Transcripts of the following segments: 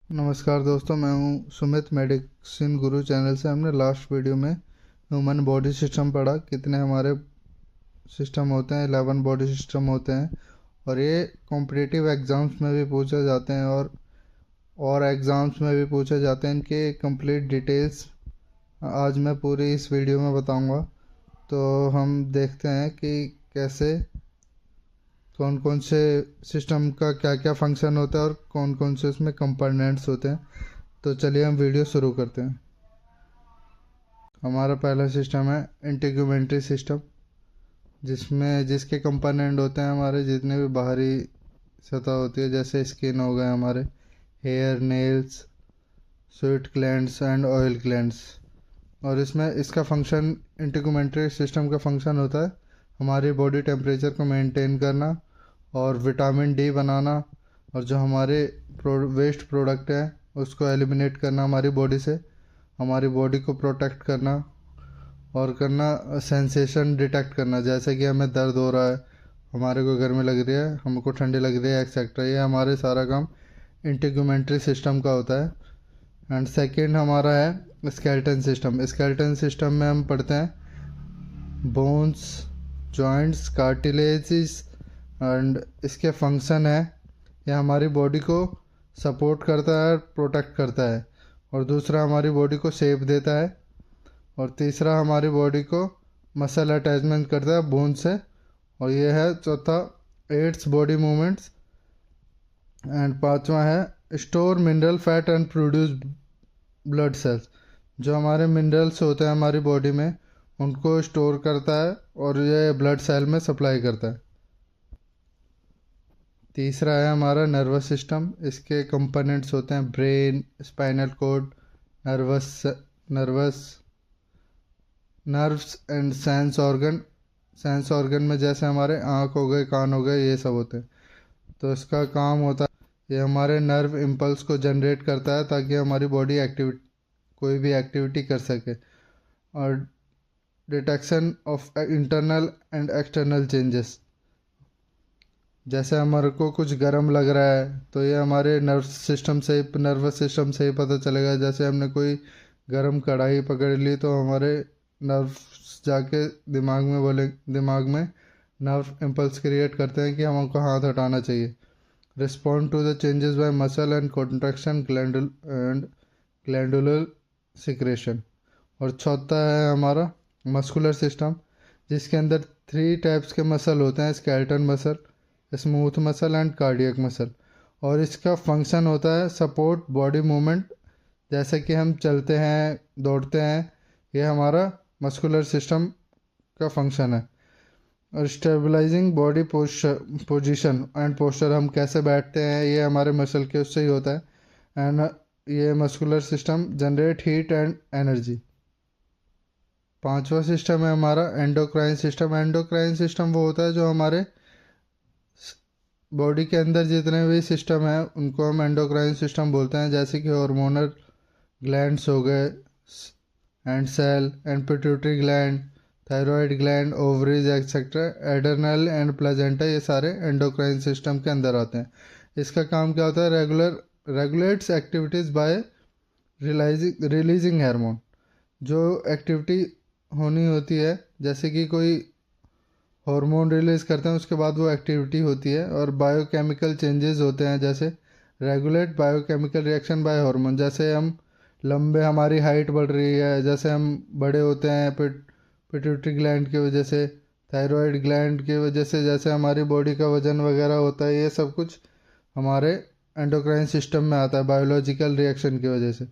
नमस्कार दोस्तों, मैं हूं सुमित मेडिसिन गुरु चैनल से। हमने लास्ट वीडियो में ह्यूमन बॉडी सिस्टम पढ़ा। कितने हमारे सिस्टम होते हैं, 11 बॉडी सिस्टम होते हैं और ये कॉम्पिटिटिव एग्ज़ाम्स में भी पूछे जाते हैं और एग्ज़ाम्स में भी पूछे जाते हैं। इनके कंप्लीट डिटेल्स आज मैं पूरी इस वीडियो में बताऊंगा। तो हम देखते हैं कि कैसे कौन कौन से सिस्टम का क्या क्या फंक्शन होता है और कौन कौन से उसमें कंपोनेंट्स होते हैं। तो चलिए हम वीडियो शुरू करते हैं। हमारा पहला सिस्टम है इंटीग्यूमेंट्री सिस्टम, जिसके कंपोनेंट होते हैं हमारे जितने भी बाहरी सतह होती है, जैसे स्किन हो गए, हमारे hair, nails, sweat glands and oil glands. और इसमें इसका फंक्शन, इंटीग्यूमेंट्री सिस्टम का फंक्शन होता है हमारी बॉडी टेम्परेचर को मेंटेन करना और विटामिन डी बनाना, और जो हमारे वेस्ट प्रोडक्ट है उसको एलिमिनेट करना हमारी बॉडी से, हमारी बॉडी को प्रोटेक्ट करना और सेंसेशन डिटेक्ट करना, जैसे कि हमें दर्द हो रहा है, हमारे को गर्मी लग रही है, हमको ठंडी लग रही है, एक्सेट्रा। ये हमारे सारा काम इंटीग्यूमेंट्री सिस्टम का होता है। एंड सेकंड हमारा है स्केलेटन सिस्टम। स्केलेटन सिस्टम में हम पढ़ते हैं बोन्स, जॉइंट्स, कार्टिलेजेस। एंड इसके फंक्शन है, ये हमारी बॉडी को सपोर्ट करता है, प्रोटेक्ट करता है, और दूसरा हमारी बॉडी को शेप देता है, और तीसरा हमारी बॉडी को मसल अटैचमेंट करता है बोन से, और ये है चौथा एड्स बॉडी मूवमेंट्स। एंड पांचवा है store mineral fat and produce blood cells. जो हमारे मिनरल्स होते हैं हमारी बॉडी में उनको स्टोर करता है और ये ब्लड सेल में सप्लाई करता है। तीसरा है हमारा नर्वस सिस्टम। इसके कंपोनेंट्स होते हैं brain, spinal cord, nervous nervous nerves and sense organ में जैसे हमारे आँख हो गए, कान हो गए, ये सब होते हैं। तो इसका काम होता है, ये हमारे नर्व इम्पल्स को जनरेट करता है ताकि हमारी बॉडी कोई भी एक्टिविटी कर सके। और detection of internal and external changes, जैसे हमारे को कुछ गर्म लग रहा है तो ये हमारे नर्वस सिस्टम से ही पता चलेगा। जैसे हमने कोई गर्म कढ़ाई पकड़ ली तो हमारे नर्व्स जाके दिमाग में नर्व इम्पल्स क्रिएट करते हैं कि हमको हाथ हटाना चाहिए। Respond to the changes by muscle and contraction glandular secretion. और चौथा है हमारा मस्कुलर सिस्टम, जिसके अंदर 3 टाइप्स के मसल होते हैं, skeleton muscle, smooth muscle and cardiac muscle. और इसका फंक्शन होता है सपोर्ट बॉडी मूवमेंट, जैसे कि हम चलते हैं, दौड़ते हैं, ये हमारा मस्कुलर सिस्टम का फंक्शन है। और stabilising body position and posture, हम कैसे बैठते हैं ये हमारे मसल के उससे ही होता है। एंड ये muscular system generate heat and energy. पांचवा सिस्टम है हमारा एंडोक्राइन सिस्टम। एंडोक्राइन सिस्टम वो होता है जो हमारे बॉडी के अंदर जितने भी सिस्टम हैं उनको हम एंडोक्राइन सिस्टम बोलते हैं, जैसे कि हार्मोनल ग्लैंड्स हो गए, and cell and pituitary gland, thyroid gland, ovaries etcetera, adrenal and placenta, ये सारे एंडोक्राइन सिस्टम के अंदर आते हैं। इसका काम क्या होता है, regulates activities bye releasing hormone. जो एक्टिविटी होनी होती है, जैसे कि कोई हार्मोन रिलीज़ करते हैं उसके बाद वो एक्टिविटी होती है, और बायोकेमिकल चेंजेस होते हैं, जैसे regulate biochemical reaction by hormone. जैसे हम लंबे, हमारी हाइट बढ़ रही है, जैसे हम बड़े होते हैं पिट्यूटरी ग्लैंड की वजह से, थायराइड ग्लैंड की वजह से, जैसे हमारी बॉडी का वजन वगैरह होता है, ये सब कुछ हमारे एंडोक्राइन सिस्टम में आता है बायोलॉजिकल रिएक्शन की वजह से।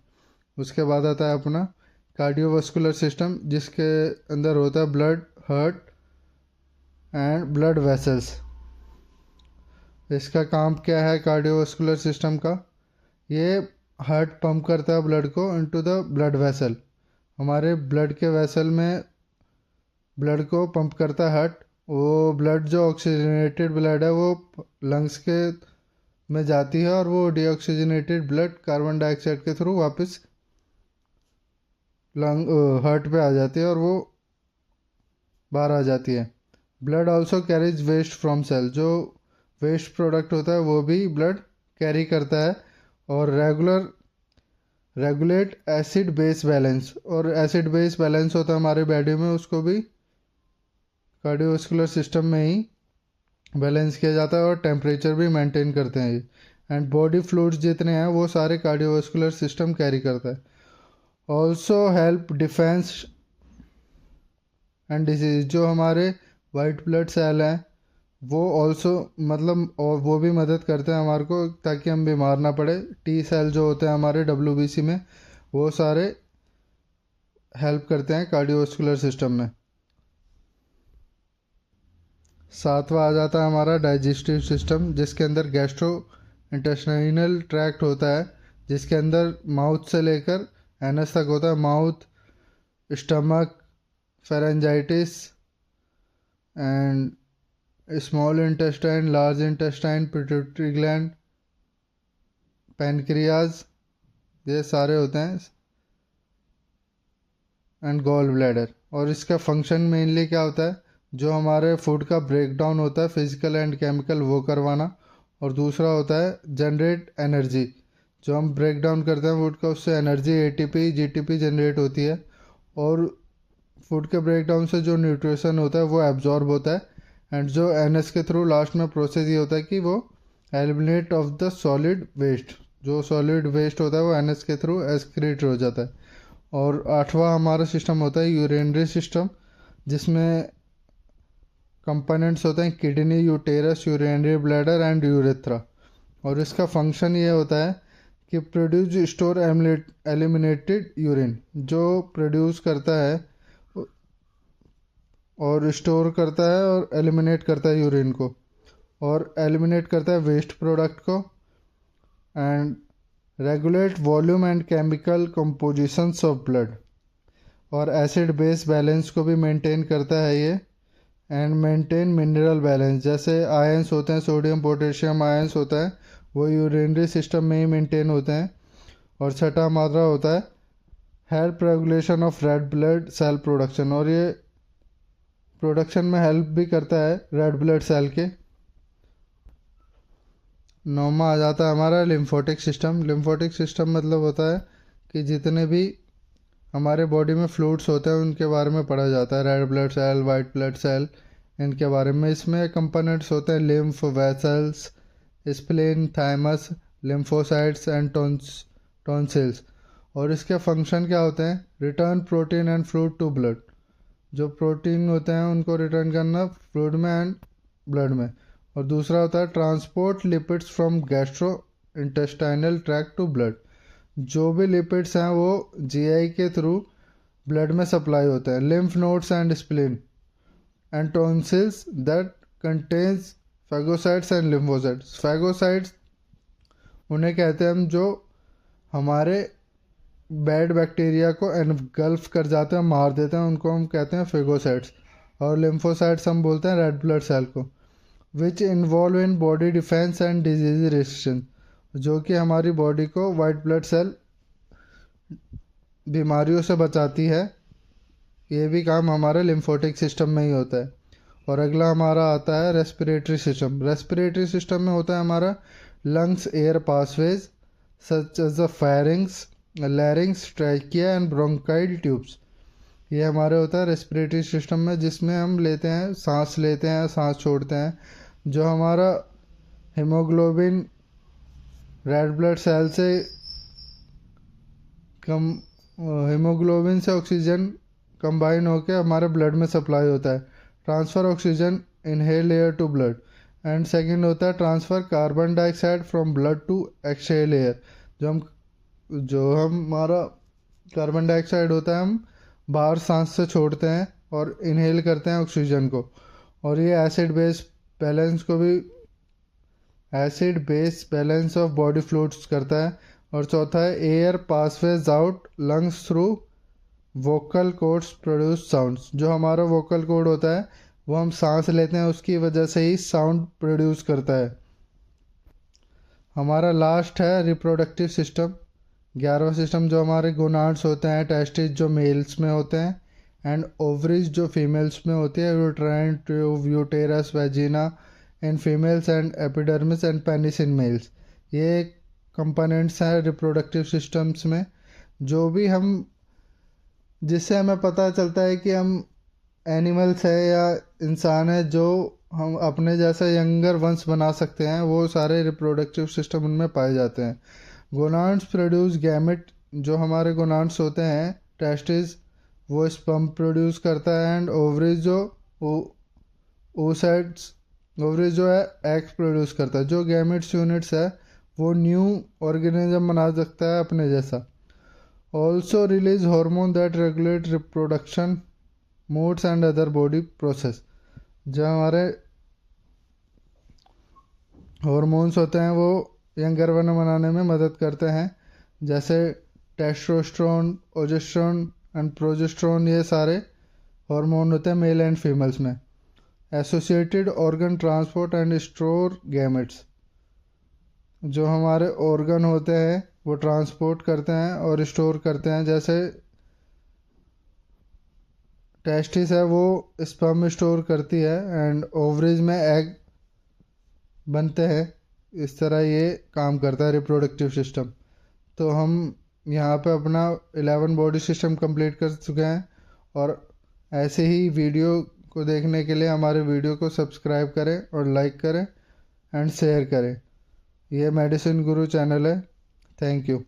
उसके बाद आता है अपना कार्डियोवास्कुलर सिस्टम, जिसके अंदर होता है blood, heart and blood vessels. इसका काम क्या है कार्डियोवास्कुलर सिस्टम का, ये हार्ट पंप करता है ब्लड को इनटू द ब्लड वेसल। हमारे ब्लड के वेसल में ब्लड को पंप करता है हार्ट। वो ब्लड जो ऑक्सीजनेटेड ब्लड है वो लंग्स के में जाती है, और वो डीऑक्सीजनेटेड ब्लड कार्बन डाइऑक्साइड के थ्रू वापस हार्ट पे आ जाती है और वो बाहर आ जाती है। Blood also carries waste from cell, जो वेस्ट प्रोडक्ट होता है वो भी ब्लड कैरी करता है और रेगुलेट एसिड बेस बैलेंस, और एसिड बेस बैलेंस होता है हमारे बॉडी में, उसको भी कार्डियोवास्कुलर सिस्टम में ही बैलेंस किया जाता है, और टेम्परेचर भी मेंटेन करते हैं ये। एंड बॉडी फ्लूइड्स जितने हैं वो सारे कार्डियोवास्कुलर सिस्टम कैरी करता है। Also help defence and disease, जो हमारे वाइट ब्लड सेल हैं वो ऑल्सो मतलब, और वो भी मदद करते हैं हमारे को ताकि हम बीमार ना पड़े। टी सेल जो होते हैं हमारे WBC में, वो सारे हेल्प करते हैं कार्डियोवास्कुलर सिस्टम में। सातवां आ जाता है हमारा डाइजेस्टिव सिस्टम, जिसके अंदर गैस्ट्रो इंटेस्टाइनल ट्रैक्ट होता है, जिसके अंदर माउथ से लेकर एनस तक होता है। Mouth, stomach, pharyngitis and small intestine, large intestine, pituitary gland, pancreas, ये सारे होते हैं, एंड गॉल ब्लैडर। और इसका फंक्शन मेनली क्या होता है, जो हमारे फूड का ब्रेकडाउन होता है फिजिकल एंड केमिकल, वो करवाना। और दूसरा होता है जनरेट एनर्जी, जो हम ब्रेक डाउन करते हैं फूड का, उससे एनर्जी ATP GTP जनरेट होती है, और फूड के ब्रेक डाउन से जो न्यूट्रिशन होता है वो एब्जॉर्ब होता है। एंड जो NS के थ्रू लास्ट में प्रोसेस ये होता है कि वो eliminate of the solid waste, जो सॉलिड वेस्ट होता है वो NS के थ्रू एक्सक्रीट हो जाता है। और आठवां हमारा सिस्टम होता है यूरिनरी सिस्टम, जिसमें कंपोनेंट्स होते हैं kidney, uterus, urinary bladder and urethra. और इसका फंक्शन ये होता है कि प्रोड्यूस स्टोर एलिमिनेटेड यूरिन, जो प्रोड्यूस करता है और स्टोर करता है और एलिमिनेट करता है यूरिन को, और एलिमिनेट करता है वेस्ट प्रोडक्ट को। And regulate volume and chemical compositions of blood, और एसिड बेस बैलेंस को भी मेंटेन करता है ये। एंड मेंटेन मिनरल बैलेंस, जैसे आयंस होते हैं, सोडियम पोटेशियम आयंस होता है, वो यूरिनरी सिस्टम में ही मेंटेन होते हैं। और छठा मात्रा होता है help regulation of red blood cell production, और ये प्रोडक्शन में हेल्प भी करता है रेड ब्लड सेल के। नौवां आ जाता है हमारा लिम्फोटिक सिस्टम। लिम्फोटिक सिस्टम मतलब होता है कि जितने भी हमारे बॉडी में फ्लूइड्स होते हैं उनके बारे में पढ़ा जाता है, red blood cell, white blood cell, इनके बारे में। इसमें कंपोनेंट्स होते हैं lymph vessels, spleen, thymus, lymphocytes and tonsils. और इसके फंक्शन क्या होते हैं, return protein and fluid to blood, जो प्रोटीन होते हैं उनको रिटर्न करना फ्लूइड में एंड ब्लड में। और दूसरा होता है transport lipids from gastrointestinal tract to blood, जो भी लिपिड्स हैं वो GI के थ्रू ब्लड में सप्लाई होते हैं। Lymph nodes and spleen and tonsils that contains phagocytes and lymphocytes. Phagocytes उन्हें कहते हैं हम जो हमारे बैड बैक्टीरिया को एनगल्फ कर जाते हैं, मार देते हैं, उनको हम कहते हैं फेगोसाइट्स। और लिम्फोसाइट्स हम बोलते हैं रेड ब्लड सेल को, which involve in body defence and disease resistance, जो कि हमारी बॉडी को वाइट ब्लड सेल बीमारियों से बचाती है। ये भी काम हमारे लिम्फोटिक सिस्टम में ही होता है। और अगला हमारा आता है रेस्पिरेटरी सिस्टम। रेस्पिरेटरी सिस्टम में होता है हमारा lungs air passages such as the pharynx, larynx, trachea and bronchial tubes. ये हमारे होता है रेस्पिरेटरी सिस्टम में, जिसमें हम लेते हैं, सांस लेते हैं, सांस छोड़ते हैं। जो हमारा हीमोग्लोबिन रेड ब्लड सेल से कम, हीमोग्लोबिन से ऑक्सीजन कंबाइन होकर हमारे ब्लड में सप्लाई होता है, transfer oxygen inhale air to blood. And second होता है transfer carbon dioxide from blood to exhale air, जो हमारा कार्बन डाइऑक्साइड होता है हम बाहर सांस से छोड़ते हैं और इनहेल करते हैं ऑक्सीजन को। और ये acid base balance of body fluids करता है। और चौथा है air passages out lungs through vocal cords produce sounds. जो हमारा वोकल कॉर्ड होता है वो हम सांस लेते हैं, उसकी वजह से ही साउंड प्रोड्यूस करता है। हमारा लास्ट है रिप्रोडक्टिव सिस्टम, 11वां सिस्टम, जो हमारे गोनाड्स होते हैं, टेस्टिस जो मेल्स में होते हैं एंड ओवरीज जो फीमेल्स में होती है, uterine tube, uterus, vagina in females and epidermis and penis in males. ये कंपोनेंट्स हैं रिप्रोडक्टिव सिस्टम्स में, जो भी हम जिससे हमें पता चलता है कि हम एनिमल्स है या इंसान है जो हम अपने जैसा यंगर वंश बना सकते हैं, वो सारे रिप्रोडक्टिव सिस्टम उनमें पाए जाते हैं। गोनाड्स प्रोड्यूस गैमेट, जो हमारे गोनाड्स होते हैं, टेस्टिस वो स्पर्म प्रोड्यूस करता है, एंड ओवरीज जो oocytes ओवरीज जो है एग्स प्रोड्यूस करता है। जो गैमेट्स यूनिट्स है वो न्यू ऑर्गेनिज्म बना सकता है अपने जैसा। Also release hormone that regulate reproduction moods and other body process. जो हमारे हॉर्मोन्स होते हैं वो यंगर वन बनाने में मदद करते हैं, जैसे टेस्टोस्टेरोन, ओजेस्ट्रोन एंड प्रोजेस्टेरोन, ये सारे हार्मोन होते हैं मेल एंड फीमेल्स में। Associated organ transport and store gametes, जो हमारे ऑर्गन होते हैं वो ट्रांसपोर्ट करते हैं और स्टोर करते हैं, जैसे टेस्टिस है वो स्पर्म स्टोर करती है एंड ओवरीज में एग बनते हैं। इस तरह ये काम करता है रिप्रोडक्टिव सिस्टम। तो हम यहाँ पे अपना 11 बॉडी सिस्टम कंप्लीट कर चुके हैं, और ऐसे ही वीडियो को देखने के लिए हमारे वीडियो को सब्सक्राइब करें और लाइक करें एंड शेयर करें। ये मेडिसिन गुरु चैनल है। Thank you.